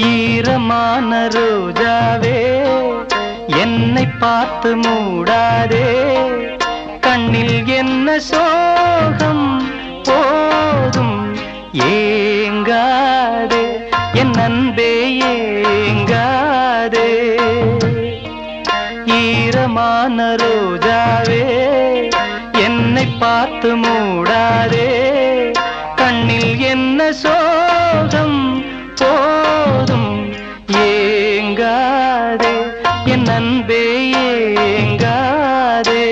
ஈரமான ரோஜாவே என்னை பார்த்து மூடாதே, கண்ணில் என்ன சோகம் போதும் ஏங்காதே, என் அன்பே ஏங்காதே. ஈரமான ரோஜாவே என்னை பார்த்து மூடாதே, கண்ணில் என்ன சோகம் போதும் ஏங்காதே, என் அன்பே ஏங்காதே.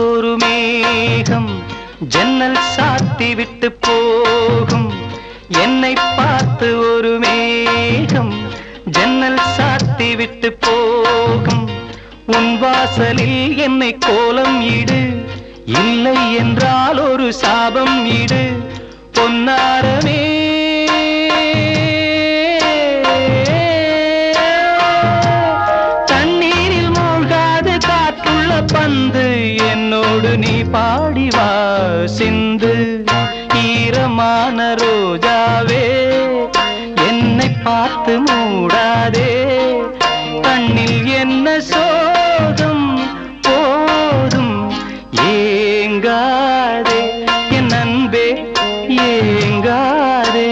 ஒரு மேகம் ஜன்னல் சாத்தி விட்டு போகும், என்னை பார்த்து ஒரு மேகம் ஜன்னல் சாத்தி விட்டு போகும். உன் வாசலில் என்னை கோலம் இடு, இல்லை என்றால் ஒரு சாபம் இடு. பொன்னாரமே தண்ணீரில் மூழ்காது காற்றுள்ள பந்து, என்னோடு நீ பாடி வா சிந்து. ஈரமான ரோஜாவே என்னை பார்த்து மூடாதே, கண்ணில் என்ன சோகம் போதும் ஏங்காதே, என் அன்பே ஏங்காதே.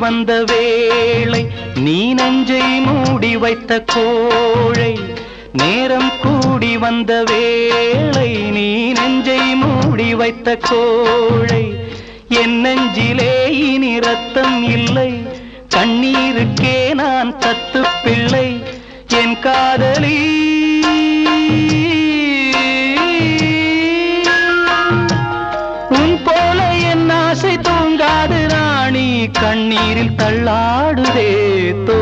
வந்த வேளை நீ நெஞ்சை மூடி வைத்த கோழை, நேரம் கூடி வந்த வேளை நீ நெஞ்சை மூடி வைத்த கோழை. என் நெஞ்சிலே இனி ரத்தம் இல்லை, கண்ணீருக்கே நான் தத்து பிள்ளை. என் காதலி உன் போல என் ஆசை தூங்காது ராணி, கண்ணீரில் தள்ளாடுதே தோ